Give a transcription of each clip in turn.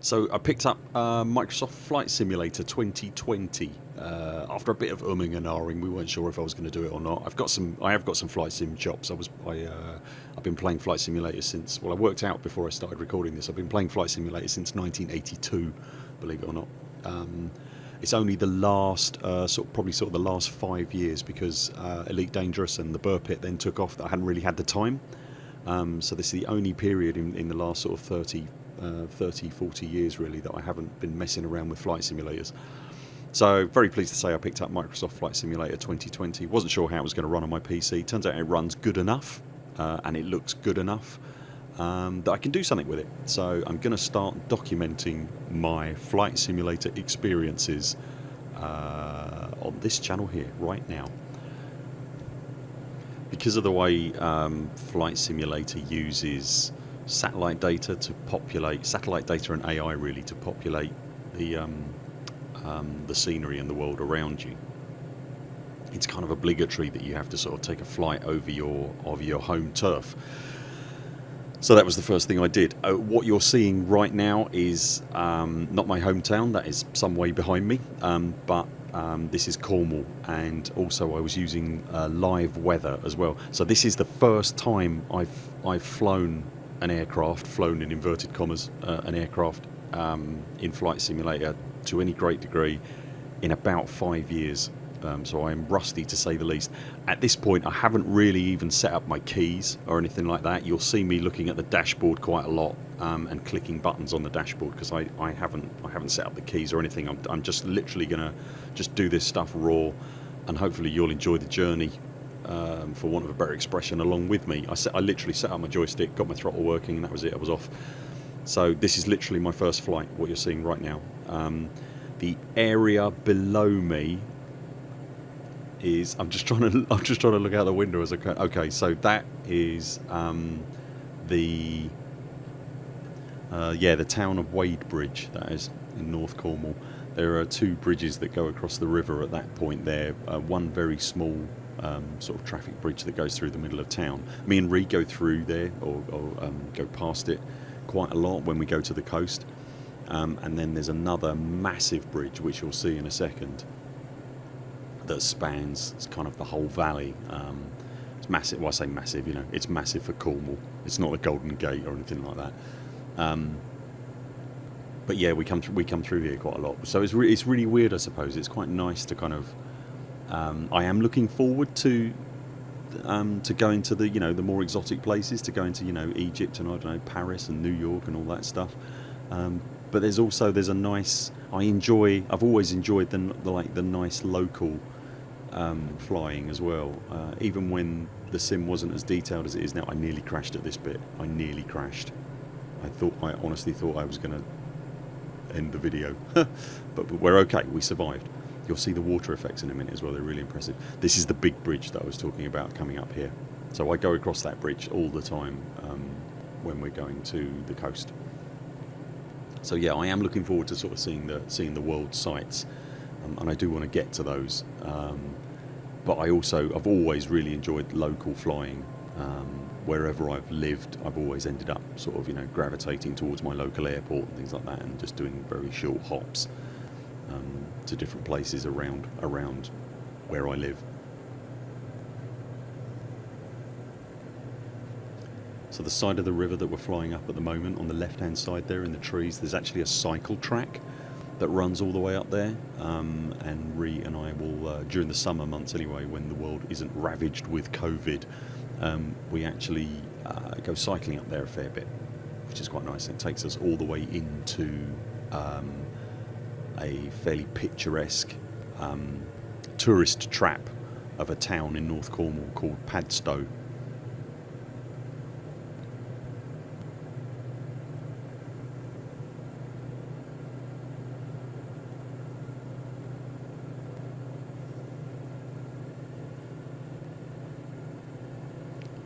So I picked up Microsoft Flight Simulator 2020 after a bit of umming and ahhing. We weren't sure if I was going to do it or not. I have got some flight sim chops. I've been playing Flight Simulator since, well, I worked out before I started recording this. I've been playing Flight Simulator since 1982, believe it or not. It's only the last probably the last 5 years, because Elite Dangerous and the Buur Pit then took off, that I hadn't really had the time. So this is the only period in the last sort of 30, 40 years really that I haven't been messing around with flight simulators. So very pleased to say I picked up Microsoft Flight Simulator 2020. Wasn't sure how it was going to run on my PC. Turns out it runs good enough and it looks good enough that I can do something with it. So I'm going to start documenting my flight simulator experiences on this channel here right now. Because of the way Flight Simulator uses satellite data to populate, satellite data and AI really, to populate the scenery and the world around you, it's kind of obligatory that you have to sort of take a flight over your home turf. So that was the first thing I did. What you're seeing right now is not my hometown, that is some way behind me, but this is Cornwall, and also I was using live weather as well. So this is the first time I've flown an aircraft, flown in inverted commas, an aircraft in Flight Simulator to any great degree in about 5 years. So I'm rusty to say the least. At this point I haven't really even set up my keys or anything like that. You'll see me looking at the dashboard quite a lot and clicking buttons on the dashboard, because I haven't set up the keys or anything. I'm just literally gonna just do this stuff raw, and hopefully you'll enjoy the journey, for want of a better expression, along with me. I literally set up my joystick, got my throttle working, and that was it. I was off. So this is literally my first flight, what you're seeing right now. The area below me is, I'm just trying to look out the window as I can. Okay, so that is the town of Wadebridge. That is in North Cornwall. There are two bridges that go across the river at that point there. One very small sort of traffic bridge that goes through the middle of town. Me and Ree go through there, or go past it quite a lot when we go to the coast. And then there's another massive bridge, which you'll see in a second, that spans kind of the whole valley. It's massive. Well, I say massive, you know, it's massive for Cornwall. It's not the Golden Gate or anything like that. But yeah, we come through here quite a lot. So it's really weird, I suppose. It's quite nice to kind of. I am looking forward to going to the, you know, the more exotic places, to go into, you know, Egypt and I don't know, Paris and New York and all that stuff. But there's a nice. I've always enjoyed the nice local flying as well. Even when the sim wasn't as detailed as it is now, I nearly crashed at this bit. I nearly crashed. I honestly thought I was going to end the video, but we're okay. We survived. You'll see the water effects in a minute as well. They're really impressive. This is the big bridge that I was talking about coming up here. So I go across that bridge all the time when we're going to the coast. So yeah, I am looking forward to sort of seeing the world sights, and I do want to get to those. But I've always really enjoyed local flying. Wherever I've lived, I've always ended up sort of, you know, gravitating towards my local airport and things like that, and just doing very short hops to different places around where I live. So the side of the river that we're flying up at the moment, on the left-hand side there in the trees, there's actually a cycle track that runs all the way up there. And Ree and I will, during the summer months anyway, when the world isn't ravaged with COVID, we actually go cycling up there a fair bit, which is quite nice. It takes us all the way into a fairly picturesque tourist trap of a town in North Cornwall called Padstow.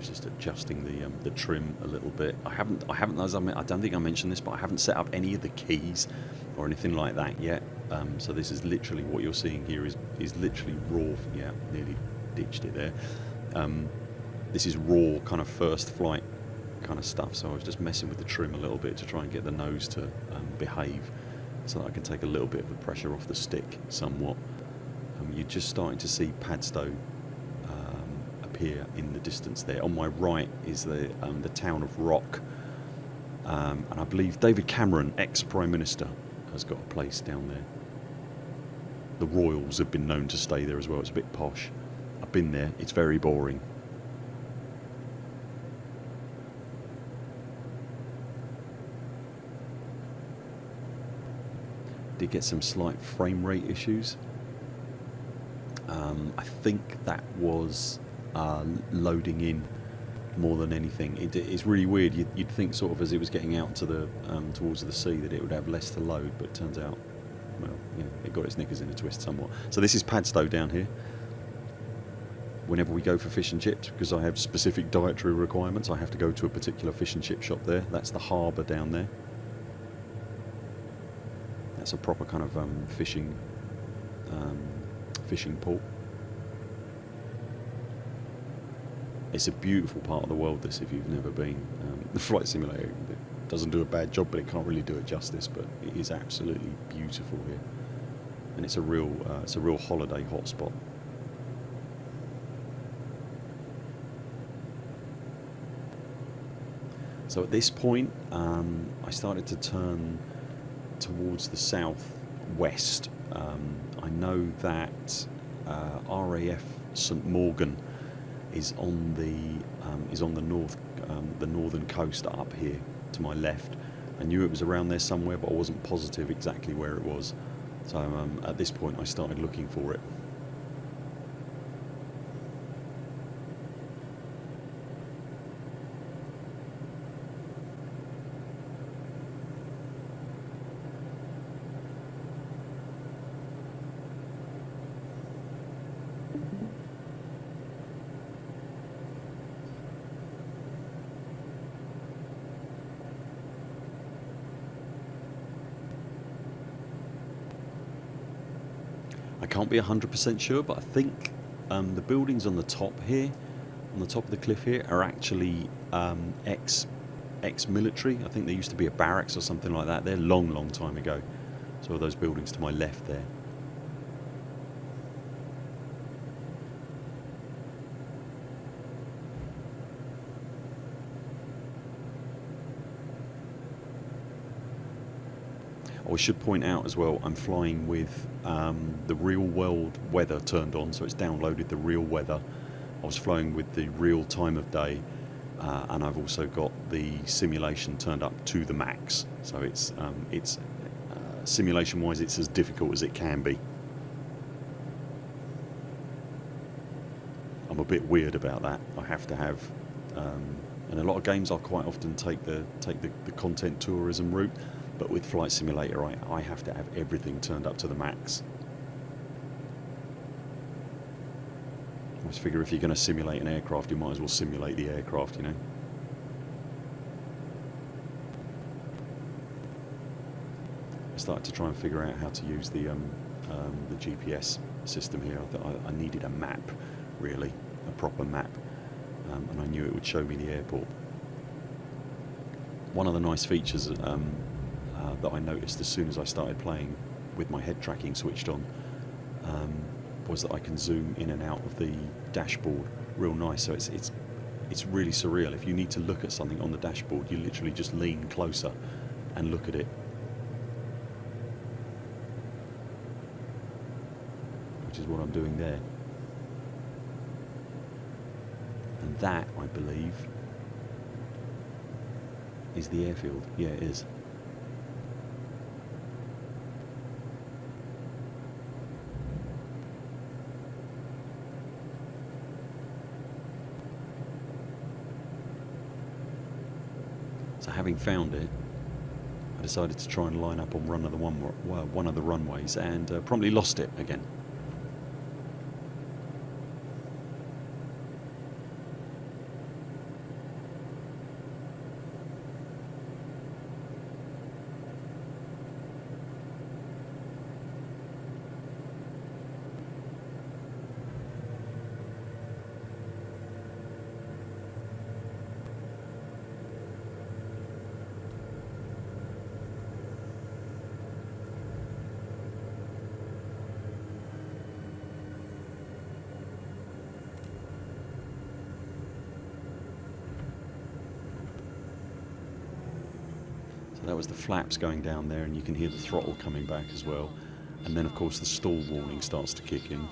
Just adjusting the trim a little bit. I haven't. I don't think I mentioned this, but I haven't set up any of the keys or anything like that yet. So this is literally what you're seeing here is literally raw. Yeah, nearly ditched it there. This is raw kind of first flight kind of stuff. So I was just messing with the trim a little bit to try and get the nose to behave, so that I can take a little bit of the pressure off the stick somewhat. You're just starting to see Padstow appear in the distance there. On my right is the town of Rock, and I believe David Cameron, ex-Prime Minister, has got a place down there. The royals have been known to stay there as well. It's a bit posh. I've been there. It's very boring. Did get some slight frame rate issues. I think that was loading in more than anything. It's really weird. You'd think sort of as it was getting out to the towards the sea that it would have less to load, but it turns out, well, yeah, it got its knickers in a twist somewhat. So this is Padstow down here. Whenever we go for fish and chips, because I have specific dietary requirements, I have to go to a particular fish and chip shop there. That's the harbour down there. That's a proper kind of fishing port. It's a beautiful part of the world, this, if you've never been. The flight simulator doesn't do a bad job, but it can't really do it justice. But it is absolutely beautiful here, and it's a real holiday hotspot. So at this point, I started to turn towards the southwest. I know that RAF St Mawgan is on the northern coast up here to my left. I knew it was around there somewhere, but I wasn't positive exactly where it was. So at this point, I started looking for it. I can't be 100% sure, but I think the buildings on the top here, on the top of the cliff here, are actually ex-military. I think there used to be a barracks or something like that there, long time ago. So those buildings to my left there. I should point out as well, I'm flying with the real world weather turned on, so it's downloaded the real weather. I was flying with the real time of day, and I've also got the simulation turned up to the max. So it's simulation-wise, it's as difficult as it can be. I'm a bit weird about that. I have to have, in a lot of games, I'll quite often take the content tourism route. But with Flight Simulator, I have to have everything turned up to the max. I always figure if you're going to simulate an aircraft, you might as well simulate the aircraft, you know. I started to try and figure out how to use the GPS system here. I thought I needed a map, really, a proper map, and I knew it would show me the airport. One of the nice features that I noticed as soon as I started playing with my head tracking switched on was that I can zoom in and out of the dashboard real nice. So it's really surreal. If you need to look at something on the dashboard, you literally just lean closer and look at it, which is what I'm doing there. And that, I believe, is the airfield. Yeah, it is. So having found it, I decided to try and line up on one of the runways, and promptly lost it again. So that was the flaps going down there, and you can hear the throttle coming back as well. And then of course the stall warning starts to kick in.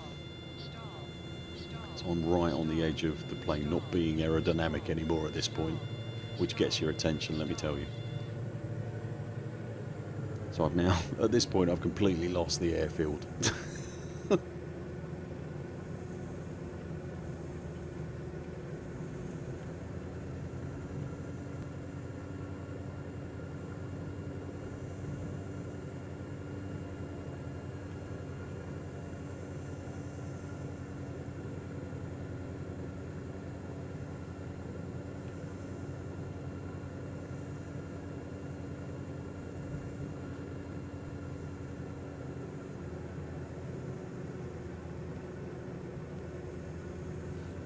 So I'm right on the edge of the plane not being aerodynamic anymore at this point, which gets your attention, let me tell you. So I've now, at this point, I've completely lost the airfield.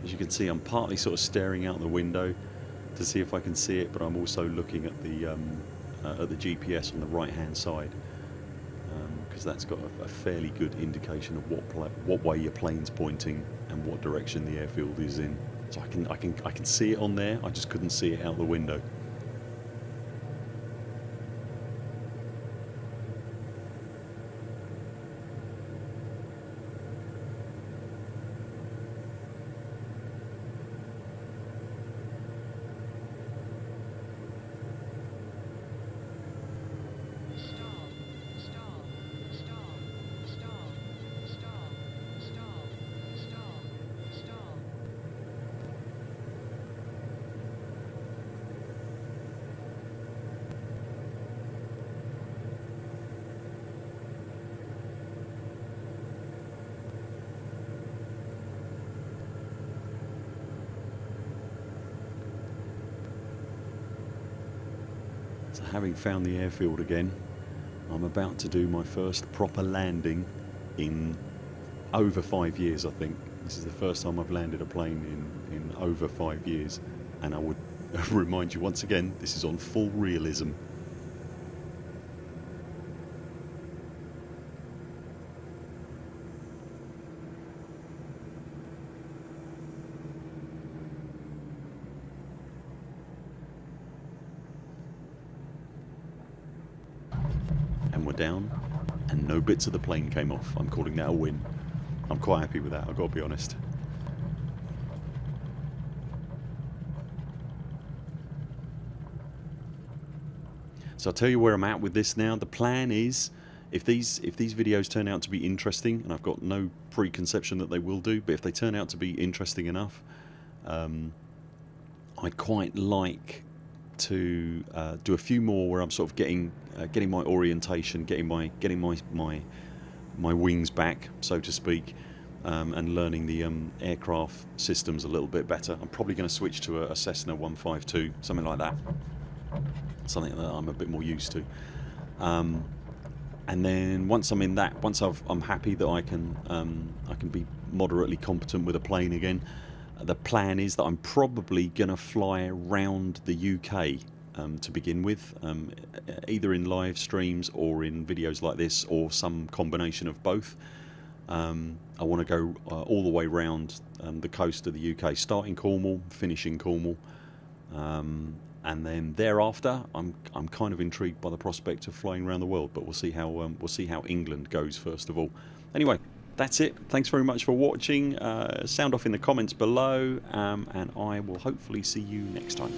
As you can see, I'm partly sort of staring out the window to see if I can see it, but I'm also looking at the GPS on the right-hand side, because that's got a fairly good indication of what way your plane's pointing and what direction the airfield is in. So I can see it on there. I just couldn't see it out the window. So having found the airfield again, I'm about to do my first proper landing in over 5 years, I think. This is the first time I've landed a plane in over 5 years, and I would remind you once again, this is on full realism. And we're down, and no bits of the plane came off. I'm calling that a win. I'm quite happy with that, I've got to be honest. So I'll tell you where I'm at with this now. The plan is, if these videos turn out to be interesting, and I've got no preconception that they will do, but if they turn out to be interesting enough, I'd quite like to do a few more where I'm sort of getting my orientation, getting my wings back, so to speak, and learning the aircraft systems a little bit better. I'm probably going to switch to a Cessna 152, something like that, something that I'm a bit more used to. And then once I'm in that, once I'm happy that I can be moderately competent with a plane again, the plan is that I'm probably going to fly around the UK to begin with, either in live streams or in videos like this, or some combination of both. I want to go all the way around the coast of the UK, start in Cornwall, finish in Cornwall, and then thereafter I'm kind of intrigued by the prospect of flying around the world, but we'll see how England goes first of all. Anyway, that's it. Thanks very much for watching. Sound off in the comments below, and I will hopefully see you next time.